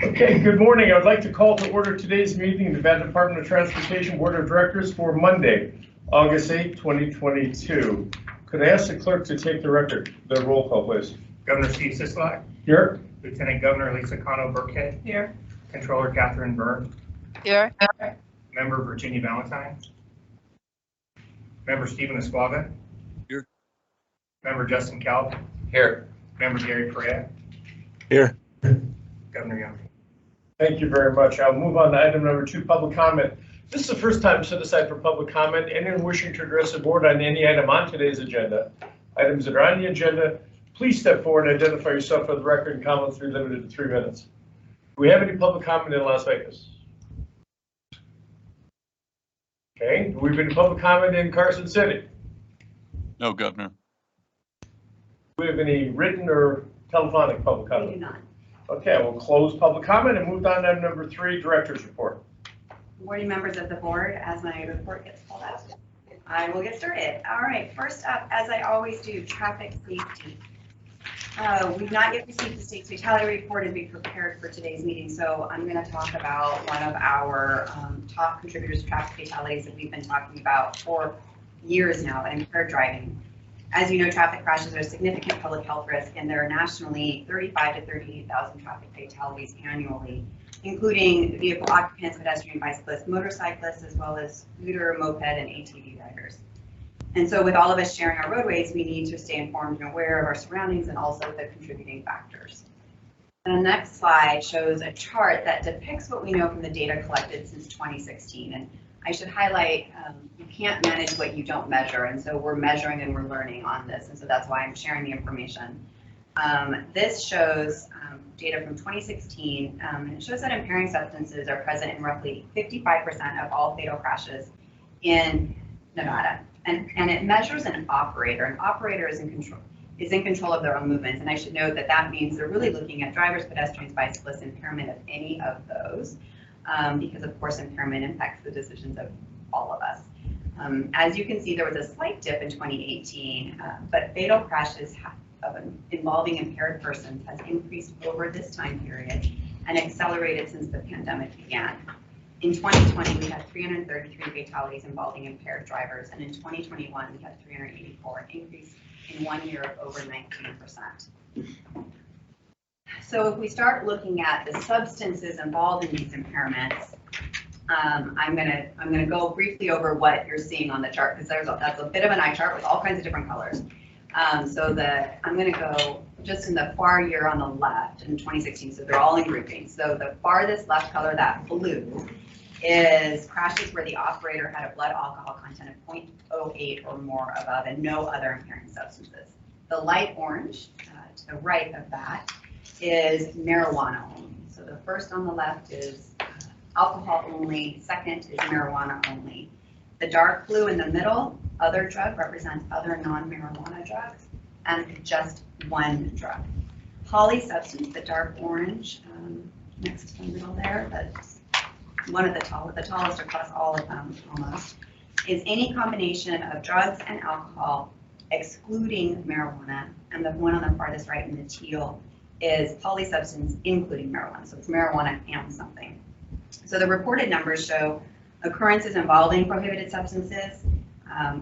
Okay, good morning. I would like to call to order today's meeting of the Nevada Department of Transportation Board of Directors for Monday, August 8, 2022. Could I ask the clerk to take the record, the roll call, please? Governor Steve Sisolak. Here. Lieutenant Governor Lisa Cano Burkhead. Here. Controller Catherine Byrne. Here. Member Virginia Valentine. Member Stephen Esquaga. Here. Member Justin Calv. Here. Member Gary Perea. Here. Governor Young. Thank you very much. I'll move on to item number 2, public comment. This is the first time set aside for public comment. Anyone wishing to address the board on any item on today's agenda, items that are on the agenda, please step forward and identify yourself for the record, and comments will be limited to 3 minutes. Do we have any public comment in Las Vegas? Okay, do we have any public comment in Carson City? No, Governor. Do we have any written or telephonic public comment? We do not. Okay, we'll close public comment and move on to item number 3, director's report. Good morning, members of the board. As my report gets pulled out, I will get started. All right, first up, as I always do, traffic safety. We've not yet received the state's fatality report and be prepared for today's meeting, so I'm going to talk about one of our top contributors to traffic fatalities that we've been talking about for years now, impaired driving. As you know, traffic crashes are a significant public health risk, and there are nationally 35,000 to 38,000 traffic fatalities annually, including vehicle occupants, pedestrian, bicyclists, motorcyclists, as well as scooter, moped, and ATV riders. And so with all of us sharing our roadways, we need to stay informed and aware of our surroundings and also the contributing factors. The next slide shows a chart that depicts what we know from the data collected since 2016. And I should highlight, you can't manage what you don't measure. And so we're measuring and we're learning on this. And so that's why I'm sharing the information. This shows data from 2016. And it shows that impairing substances are present in roughly 55% of all fatal crashes in Nevada. And it measures an operator. An operator is in control of their own movements. And I should note that that means they're really looking at drivers, pedestrians, bicyclists, impairment of any of those, because of course impairment impacts the decisions of all of us. As you can see, there was a slight dip in 2018, but fatal crashes involving impaired persons has increased over this time period and accelerated since the pandemic began. In 2020, we had 333 fatalities involving impaired drivers, and in 2021, we had 384, an increase in 1 year of over 19%. So if we start looking at the substances involved in these impairments, I'm gonna go briefly over what you're seeing on the chart, because that's a bit of an eye chart with all kinds of different colors. I'm gonna go just in the far year on the left in 2016, so they're all in groupings. So the farthest left color, that blue, is crashes where the operator had a blood alcohol content of 0.08 or more above and no other impairing substances. The light orange to the right of that is marijuana only. So the first on the left is alcohol only, second is marijuana only. The dark blue in the middle, other drug, represents other non-marijuana drugs, and just one drug. Polysubstance, the dark orange, next to the middle there, that's one of the tallest across all of them almost, is any combination of drugs and alcohol excluding marijuana, and the one on the farthest right in the teal is polysubstance including marijuana, so it's marijuana and something. So the reported numbers show occurrences involving prohibited substances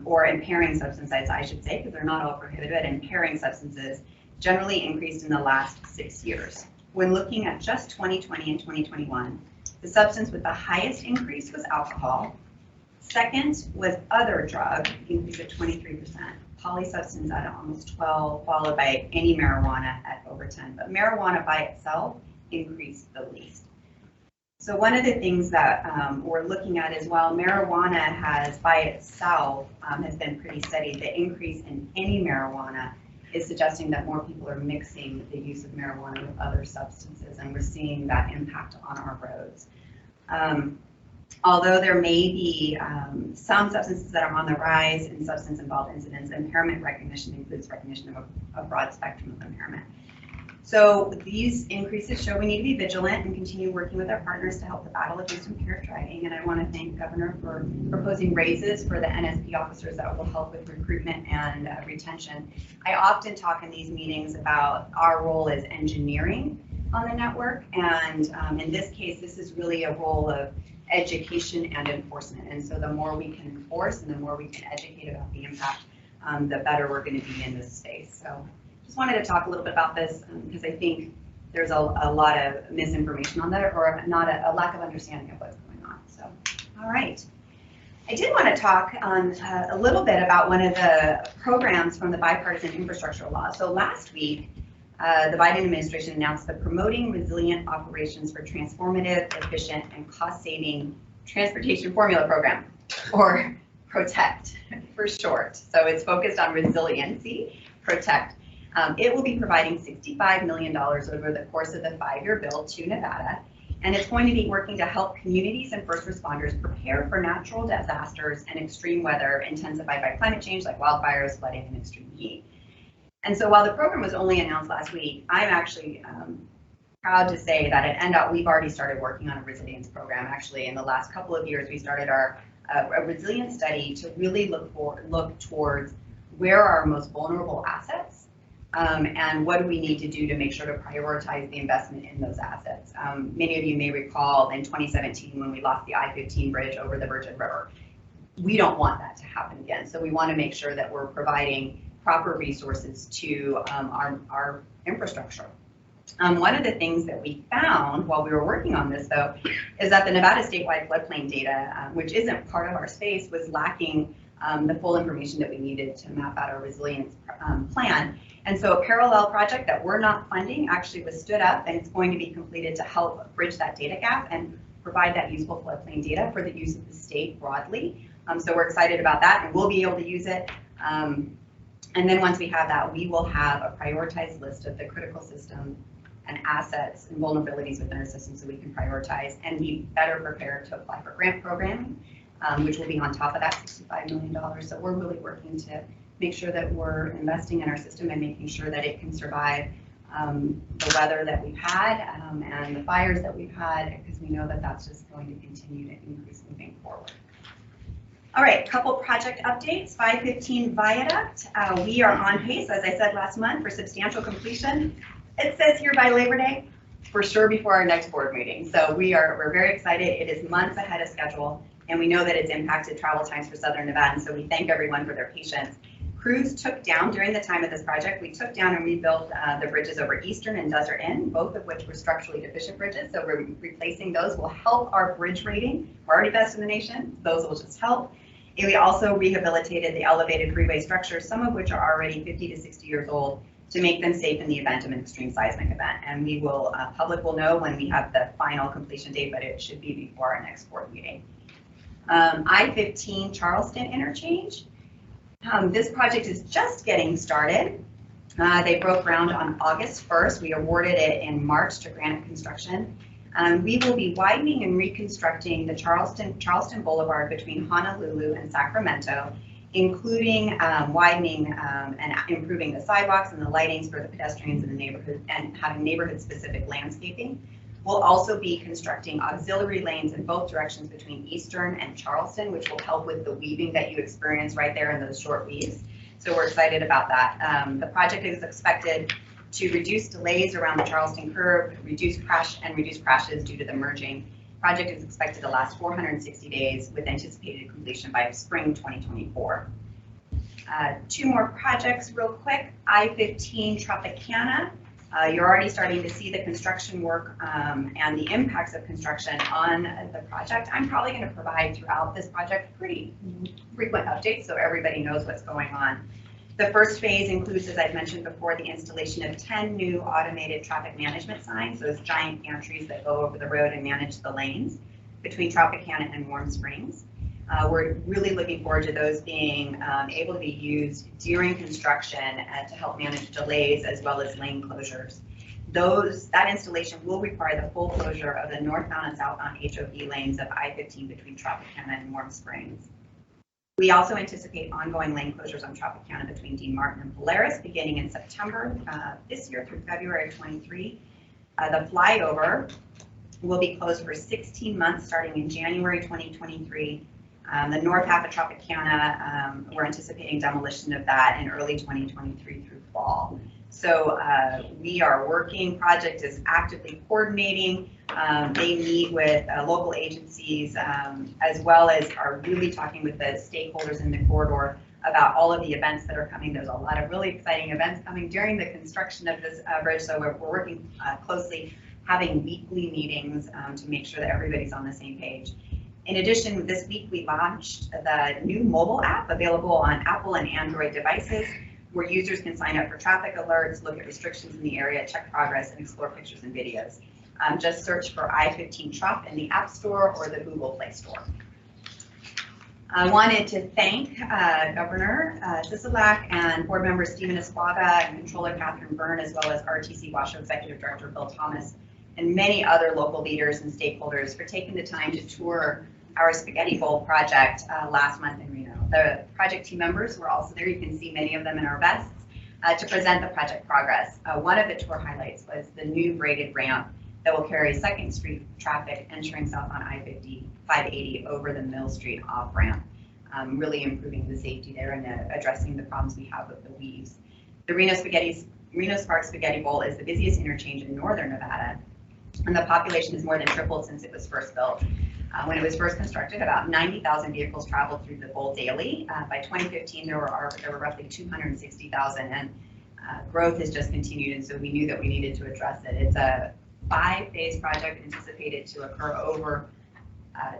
or impairing substances, I should say, because they're not all prohibited, but impairing substances generally increased in the last 6 years. When looking at just 2020 and 2021, the substance with the highest increase was alcohol. Second was other drug, increase of 23%. Polysubstance at almost 12, followed by any marijuana at over 10. But marijuana by itself increased the least. So one of the things that we're looking at is while marijuana has by itself has been pretty steady, the increase in any marijuana is suggesting that more people are mixing the use of marijuana with other substances, and we're seeing that impact on our roads. Although there may be some substances that are on the rise in substance-involved incidents, impairment recognition includes recognition of a broad spectrum of impairment. So these increases show we need to be vigilant and continue working with our partners to help the battle against impaired driving. And I want to thank Governor for proposing raises for the NSP officers that will help with recruitment and retention. I often talk in these meetings about our role as engineering, on the network. And in this case, this is really a role of education and enforcement. And so the more we can enforce and the more we can educate about the impact, the better we're going to be in this space. So just wanted to talk a little bit about this because I think there's a lot of misinformation on that, or not a lack of understanding of what's going on. So, all right. I did want to talk a little bit about one of the programs from the bipartisan infrastructure law. So last week, the Biden administration announced the Promoting Resilient Operations for Transformative, Efficient, and Cost-Saving Transportation Formula Program, or PROTECT for short. So it's focused on resiliency, PROTECT. It will be providing $65 million over the course of the 5-year bill to Nevada, and it's going to be working to help communities and first responders prepare for natural disasters and extreme weather intensified by climate change like wildfires, flooding, and extreme heat. And so while the program was only announced last week, I'm actually proud to say that at NDOT, we've already started working on a resilience program. Actually, in the last couple of years, we started our a resilience study to really look towards where are our most vulnerable assets and what do we need to do to make sure to prioritize the investment in those assets. Many of you may recall in 2017 when we lost the I-15 bridge over the Virgin River. We don't want that to happen again. So we want to make sure that we're providing proper resources to our infrastructure. One of the things that we found while we were working on this, though, is that the Nevada statewide floodplain data, which isn't part of our space, was lacking the full information that we needed to map out our resilience plan. And so a parallel project that we're not funding actually was stood up, and it's going to be completed to help bridge that data gap and provide that useful floodplain data for the use of the state broadly. So we're excited about that, and we'll be able to use it. And then once we have that, we will have a prioritized list of the critical system and assets and vulnerabilities within our system so we can prioritize and be better prepared to apply for grant programming, which will be on top of that $65 million. So we're really working to make sure that we're investing in our system and making sure that it can survive the weather that we've had and the fires that we've had, because we know that that's just going to continue to increase moving forward. All right, couple project updates. 515 VIADUCT. We are on pace, as I said last month, for substantial completion. It says here by Labor Day, for sure before our next board meeting. So we're very excited. It is months ahead of schedule, and we know that it's impacted travel times for Southern Nevadans, so we thank everyone for their patience. Crews took down, during the time of this project, we took down and rebuilt the bridges over Eastern and Desert Inn, both of which were structurally deficient bridges. So we're replacing those will help our bridge rating. We're already best in the nation. Those will just help. And we also rehabilitated the elevated freeway structures, some of which are already 50 to 60 years old, to make them safe in the event of an extreme seismic event. And we will, public will know when we have the final completion date, but it should be before our next board meeting. I-15 Charleston interchange. This project is just getting started. They broke ground on August 1st. We awarded it in March to Granite Construction. We will be widening and reconstructing the Charleston Boulevard between Honolulu and Sacramento, including widening and improving the sidewalks and the lightings for the pedestrians in the neighborhood and having neighborhood-specific landscaping. We'll also be constructing auxiliary lanes in both directions between Eastern and Charleston, which will help with the weaving that you experience right there in those short weaves. So we're excited about that. The project is expected to reduce delays around the Charleston curve, reduce crashes due to the merging. Project is expected to last 460 days with anticipated completion by spring 2024. Two more projects real quick. I-15 Tropicana. You're already starting to see the construction work and the impacts of construction on the project. I'm probably going to provide throughout this project pretty frequent updates so everybody knows what's going on. The first phase includes, as I've mentioned before, the installation of 10 new automated traffic management signs, those giant gantries that go over the road and manage the lanes between Tropicana and Warm Springs. We're really looking forward to those being able to be used during construction to help manage delays as well as lane closures. That installation will require the full closure of the northbound and southbound HOV lanes of I-15 between Tropicana and Warm Springs. We also anticipate ongoing lane closures on Tropicana between Dean Martin and Polaris beginning in September this year through February of 23. The flyover will be closed for 16 months starting in January 2023. The north half of Tropicana, we're anticipating demolition of that in early 2023 through fall. So we are working, project is actively coordinating. They meet with local agencies as well as are really talking with the stakeholders in the corridor about all of the events that are coming. There's a lot of really exciting events coming during the construction of this bridge. So we're working closely, having weekly meetings to make sure that everybody's on the same page. In addition, this week we launched the new mobile app available on Apple and Android devices, where users can sign up for traffic alerts, look at restrictions in the area, check progress, and explore pictures and videos. Just search for I-15 Trop in the App Store or the Google Play Store. I wanted to thank Governor Sisolak and board members Stephen Esquaga and Controller Catherine Byrne, as well as RTC Washoe Executive Director Bill Thomas, and many other local leaders and stakeholders for taking the time to tour our Spaghetti Bowl project last month in Reno. The project team members were also there. You can see many of them in our vests to present the project progress. One of the tour highlights was the new graded ramp that will carry 2nd Street traffic entering south on I-580 over the Mill Street off ramp, really improving the safety there and addressing the problems we have with the weaves. The Reno Spark Spaghetti Bowl is the busiest interchange in northern Nevada, and the population has more than tripled since it was first built. When it was first constructed, about 90,000 vehicles traveled through the bowl daily. By 2015, there were roughly 260,000, and growth has just continued, and so we knew that we needed to address it. It's a 5-phase project anticipated to occur over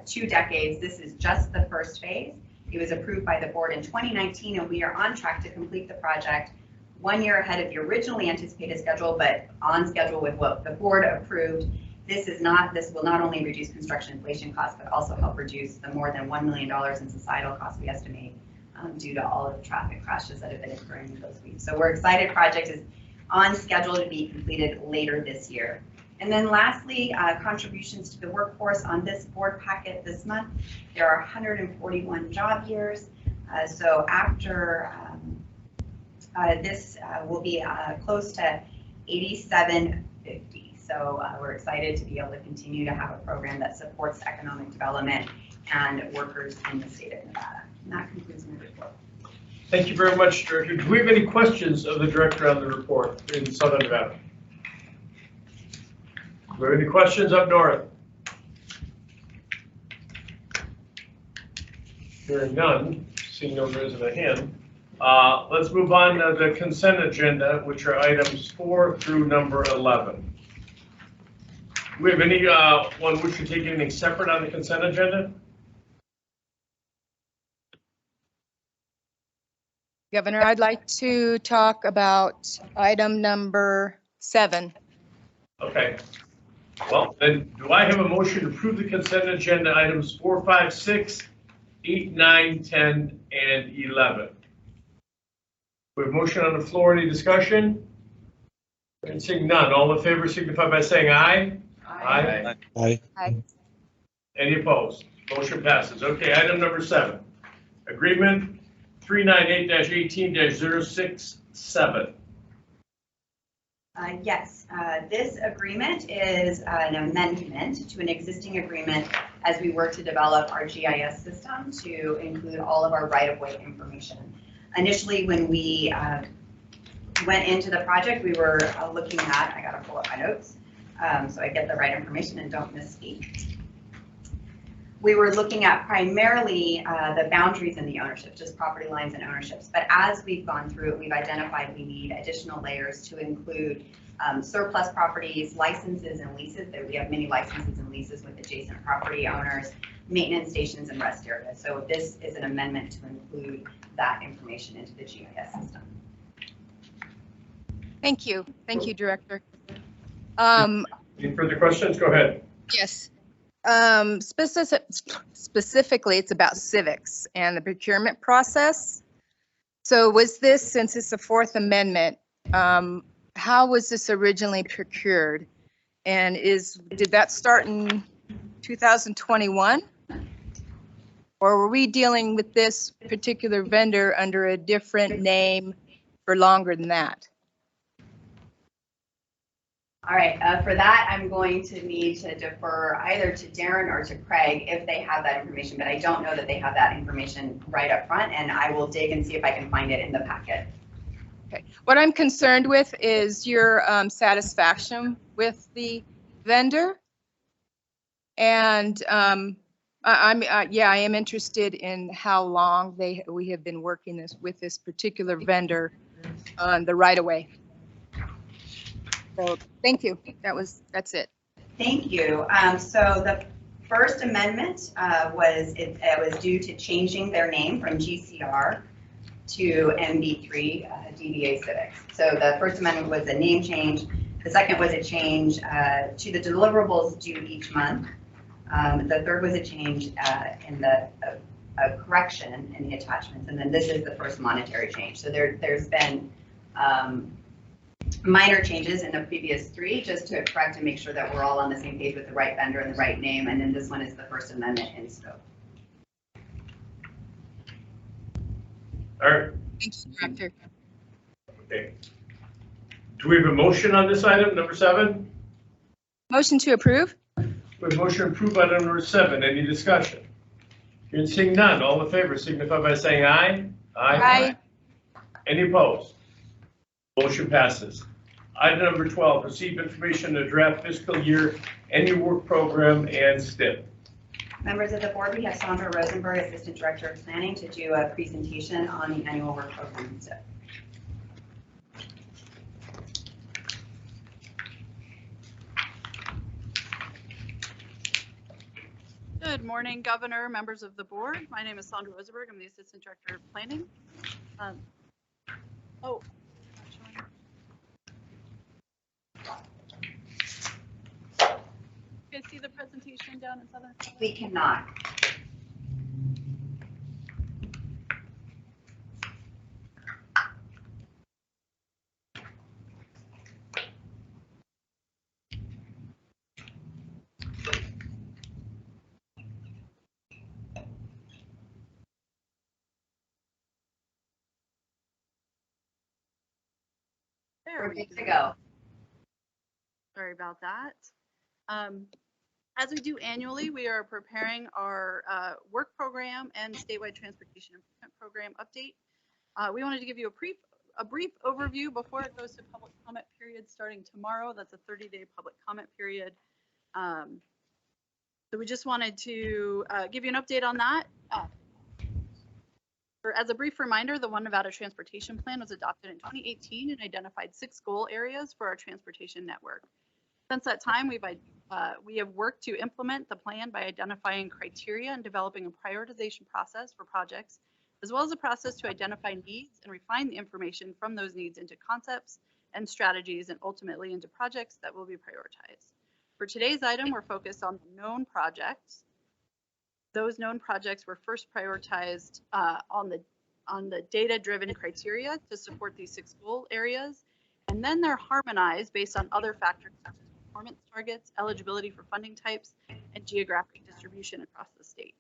2 decades. This is just the first phase. It was approved by the board in 2019, and we are on track to complete the project 1 year ahead of the originally anticipated schedule, but on schedule with what the board approved. This will not only reduce construction inflation costs, but also help reduce the more than $1 million in societal costs we estimate due to all of the traffic crashes that have been occurring in those weeks. So we're excited. Project is on schedule to be completed later this year. And then lastly, contributions to the workforce on this board packet this month. There are 141 job years. So after this will be close to 8750. So we're excited to be able to continue to have a program that supports economic development and workers in the state of Nevada. And that concludes my report. Thank you very much, Director. Do we have any questions of the Director on the report in Southern Nevada? Do we have any questions up north? Hearing none, seeing no raise of a hand. Let's move on to the consent agenda, which are items 4 through number 11. Do we have any one wish to take anything separate on the consent agenda? Governor, I'd like to talk about item number 7. Okay. Well, then do I have a motion to approve the consent agenda items 4, 5, 6, 8, 9, 10, and 11? We have motion on the floor. Any discussion? And seeing none, all in favor signify by saying aye. Aye. Aye. Aye. Any opposed? Motion passes. Okay, item number 7. Agreement 398-18-067. Yes, this agreement is an amendment to an existing agreement as we work to develop our GIS system to include all of our right-of-way information. Initially, when we went into the project, we were looking at, I gotta pull up my notes so I get the right information and don't misspeak. We were looking at primarily the boundaries and the ownership, just property lines and ownerships. But as we've gone through it, we've identified we need additional layers to include surplus properties, licenses and leases. We have many licenses and leases with adjacent property owners, maintenance stations and rest areas. So this is an amendment to include that information into the GIS system. Thank you. Thank you, Director. Any further questions? Go ahead. Yes. Specifically, it's about civics and the procurement process. So was this, since it's the 4th Amendment, how was this originally procured? And did that start in 2021? Or were we dealing with this particular vendor under a different name for longer than that? All right, for that, I'm going to need to defer either to Darren or to Craig if they have that information, but I don't know that they have that information right up front, and I will dig and see if I can find it in the packet. Okay. What I'm concerned with is your satisfaction with the vendor. And I am interested in how long we have been working with this particular vendor on the right of way. So thank you. That's it. Thank you. So the first amendment was due to changing their name from GCR to MB3 DDA Civics. So the first amendment was a name change. The second was a change to the deliverables due each month. The third was a change in a correction in the attachments, and then this is the first monetary change. So there's been minor changes in the previous three just to correct and make sure that we're all on the same page with the right vendor and the right name, and then this one is the first amendment in scope. All right. Thank you, Director. Okay. Do we have a motion on this item, number 7? Motion to approve? We have motion approved item number 7. Any discussion? Hearing seeing none, all in favor signify by saying aye. Aye. Any opposed? Motion passes. Item number 12, receive information to draft fiscal year annual work program and STIP. Members of the board, we have Sandra Rosenberg, Assistant Director of Planning, to do a presentation on the annual work program and STIP. Good morning, Governor, members of the board. My name is Sandra Rosenberg. I'm the Assistant Director of Planning. You guys see the presentation down in Southern? We cannot. There We're we good to go. Sorry about that. As we do annually, we are preparing our work program and statewide transportation improvement program update. We wanted to give you a brief overview before it goes to public comment period starting tomorrow. That's a 30-day public comment period. So we just wanted to give you an update on that. As a brief reminder, the One Nevada Transportation Plan was adopted in 2018 and identified 6 goal areas for our transportation network. Since that time, we have worked to implement the plan by identifying criteria and developing a prioritization process for projects, as well as a process to identify needs and refine the information from those needs into concepts and strategies, and ultimately into projects that will be prioritized. For today's item, we're focused on the known projects. Those known projects were first prioritized on the data-driven criteria to support these 6 goal areas, and then they're harmonized based on other factors such as performance targets, eligibility for funding types, and geographic distribution across the state.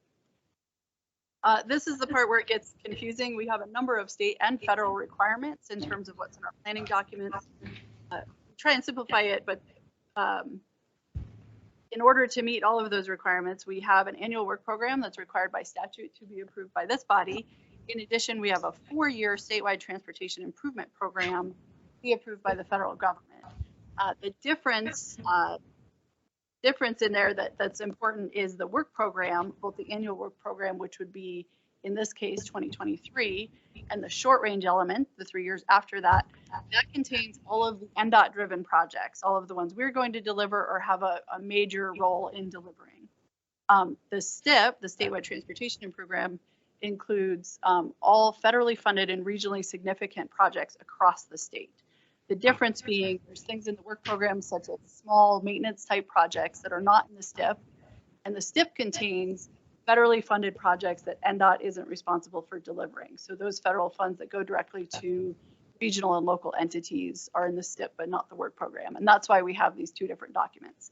This is the part where it gets confusing. We have a number of state and federal requirements in terms of what's in our planning documents. Try and simplify it, but in order to meet all of those requirements, we have an annual work program that's required by statute to be approved by this body. In addition, we have a 4-year statewide transportation improvement program to be approved by the federal government. The difference in there that's important is the work program, both the annual work program, which would be in this case 2023, and the short range element, the 3 years after that, that contains all of the NDOT driven projects, all of the ones we're going to deliver or have a major role in delivering. The STIP, the statewide transportation program, includes all federally funded and regionally significant projects across the state. The difference being there's things in the work program such as small maintenance type projects that are not in the STIP, and the STIP contains federally funded projects that NDOT isn't responsible for delivering. So those federal funds that go directly to regional and local entities are in the STIP, but not the work program. And that's why we have these 2 different documents.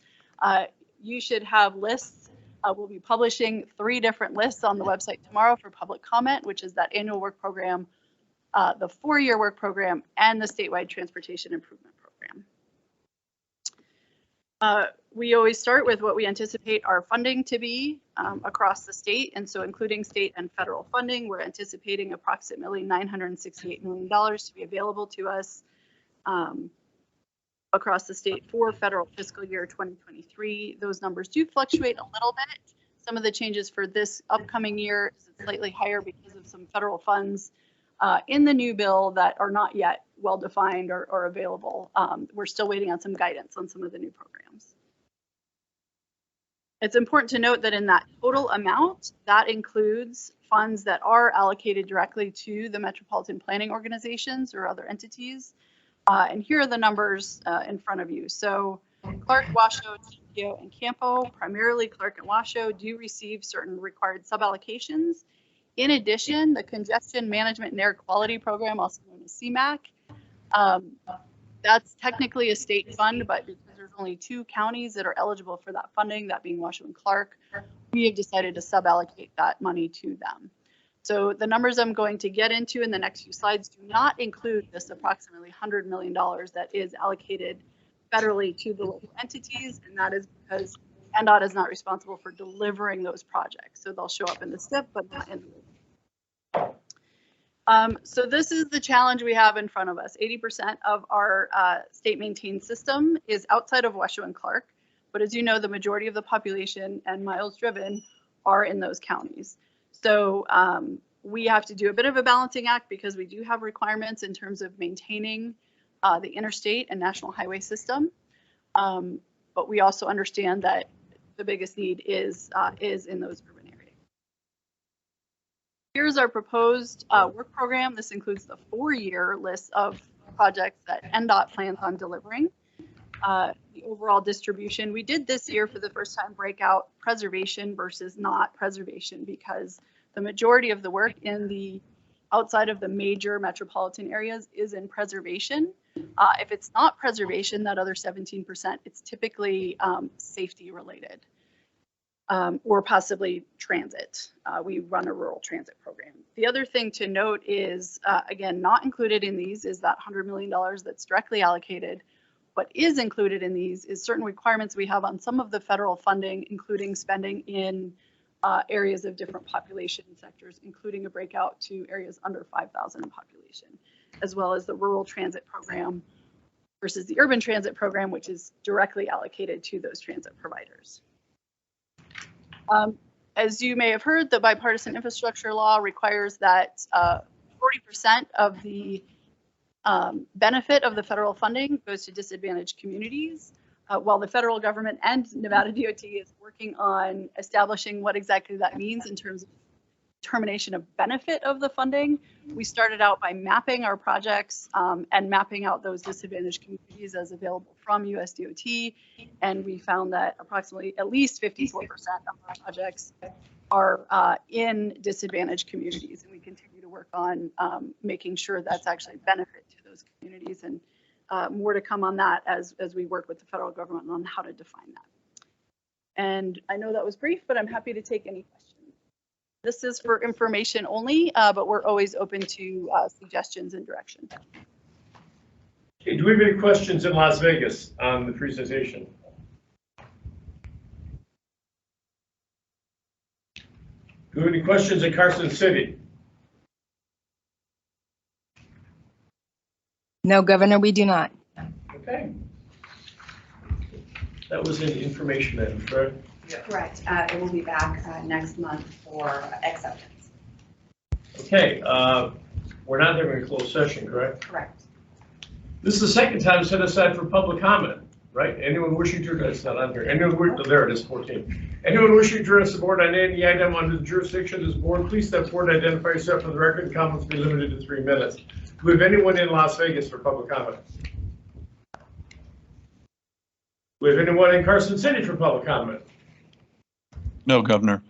You should have lists. We'll be publishing 3 different lists on the website tomorrow for public comment, which is that annual work program, the 4-year work program, and the statewide transportation improvement program. We always start with what we anticipate our funding to be across the state. And so including state and federal funding, we're anticipating approximately $968 million to be available to us across the state for federal fiscal year 2023. Those numbers do fluctuate a little bit. Some of the changes for this upcoming year is slightly higher because of some federal funds in the new bill that are not yet well defined or available. We're still waiting on some guidance on some of the new programs. It's important to note that in that total amount, that includes funds that are allocated directly to the metropolitan planning organizations or other entities. And here are the numbers in front of you. So Clark, Washoe, TPO, and Campo, primarily Clark and Washoe, do receive certain required suballocations. In addition, the Congestion Management and Air Quality Program, also known as CMAQ, that's technically a state fund, but because there's only 2 counties that are eligible for that funding, that being Washoe and Clark, we have decided to suballocate that money to them. So the numbers I'm going to get into in the next few slides do not include this approximately $100 million that is allocated federally to the local entities, and that is because NDOT is not responsible for delivering those projects. So they'll show up in the SIP, but not in the so this is the challenge we have in front of us. 80% of our state maintained system is outside of Washoe and Clark, but as you know, the majority of the population and miles driven are in those counties. So we have to do a bit of a balancing act because we do have requirements in terms of maintaining the interstate and national highway system. But we also understand that the biggest need is in those urban areas. Here's our proposed work program. This includes the 4-year list of projects that NDOT plans on delivering. The overall distribution, we did this year for the first time break out preservation versus not preservation because the majority of the work in the outside of the major metropolitan areas is in preservation. If it's not preservation, that other 17%, it's typically safety related or possibly transit. We run a rural transit program. The other thing to note is, again, not included in these is that $100 million that's directly allocated. What is included in these is certain requirements we have on some of the federal funding, including spending in areas of different population sectors, including a breakout to areas under 5,000 in population, as well as the rural transit program versus the urban transit program, which is directly allocated to those transit providers. As you may have heard, the bipartisan infrastructure law requires that 40% of the benefit of the federal funding goes to disadvantaged communities. While the federal government and NevadaDOT is working on establishing what exactly that means in terms of determination of benefit of the funding, we started out by mapping our projects and mapping out those disadvantaged communities as available from USDOT. And we found that approximately at least 54% of our projects are in disadvantaged communities. And we continue to work on making sure that's actually benefit to those communities, and more to come on that as we work with the federal government on how to define that. And I know that was brief, but I'm happy to take any questions. This is for information only, but we're always open to suggestions and direction. Okay, do we have any questions in Las Vegas on the presentation? Do we have any questions in Carson City? No, Governor, we do not. Okay. That was an information item, correct? Correct. It will be back next month for acceptance. Okay, we're not having a closed session, correct? Correct. This is the second time set aside for public comment, right? Anyone wishing to address, not on here. Anyone, there it is, 14. Anyone wishing to address the board on any item under the jurisdiction of this board, please step forward, identify yourself for the record. Comments be limited to 3 minutes. Do we have anyone in Las Vegas for public comment? Do we have anyone in Carson City for public comment? No, Governor.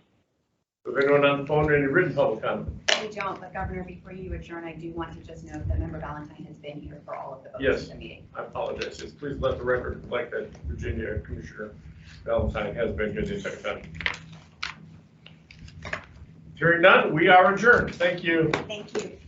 Do we have anyone on the phone or any written public comment? We don't, but Governor, before you adjourn, I do want to just note that Member Valentine has been here for all of the votes Yes. of the meeting. I apologize. Just please let the record reflect that Virginia Commissioner Valentine has been good this entire time. Hearing none, we are adjourned. Thank you. Thank you.